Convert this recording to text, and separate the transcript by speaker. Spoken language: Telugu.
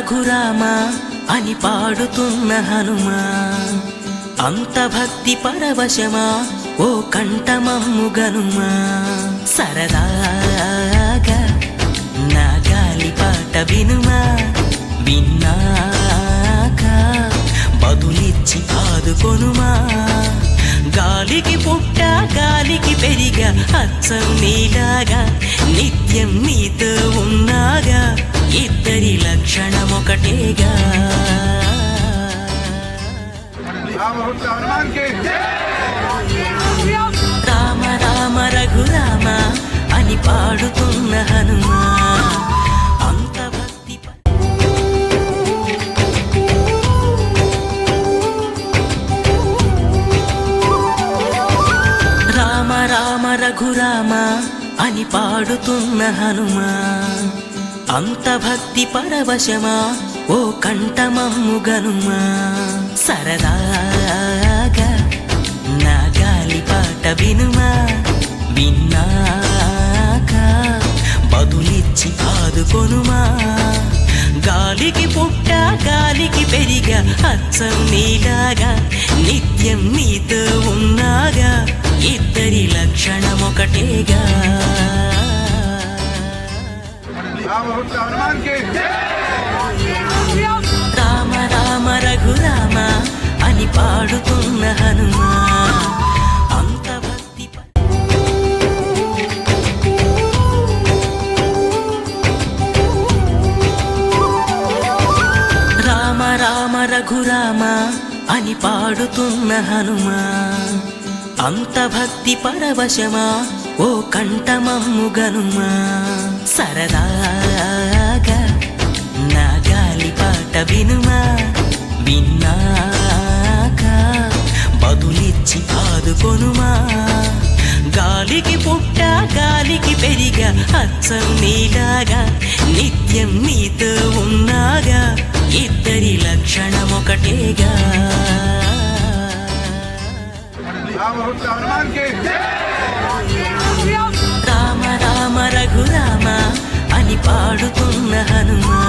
Speaker 1: రఘురామ అని పాడుతున్న హనుమా, అంత భక్తి పరవశమా ఓ కంఠమమ్ము గనుమా. సరదాగా నా గాలి పాట వినుమా, విన్నాక బదులిచ్చి ఆదుకొనుమా. గాలికి పుట్ట గాలికి పెరిగా అచ్చం నీలాగా, నిత్యం నీతో ఉన్నాగా, ఇద్దరి లక్షణం ఒకటేగా. రామ రామ రఘురామ అని పాడుతున్న హనుమా, అంత భక్తి. రామ రామ రఘురామ అని పాడుతున్న హనుమా, అంత భక్తి పరవశమా ఓ కంఠమమ్ము గనుమా. సరదాగా నా గాలి పాట వినుమా, విన్నాక బదులిచ్చి ఆదుకొనుమా. గాలికి పుట్ట గాలికి పెరిగా అచ్చం నీలాగా, నిత్యం నీతో ఉన్నాగా, ఇద్దరి లక్షణం ఒకటేగా. రామ రామ రఘురామ అని పాడుతున్న హనుమా, అంత భక్తి. రామ రామ రఘురామ అని పాడుతున్న హనుమా, అంత భక్తి పరవశమా ఓ కంఠమమ్ము గనుమా. సరదాగా నా గాలి పాట వినుమా, విన్నాక బదులిచ్చి ఆదుకొనుమా. గాలికి పుట్ట గాలికి పెరిగా అచ్చం నీలాగా, నిత్యం నీతో ఉన్నాగా, ఇద్దరి లక్షణం ఒకటేగా. రామ రామ రఘురామ అని పాడుతున్న హనుమా,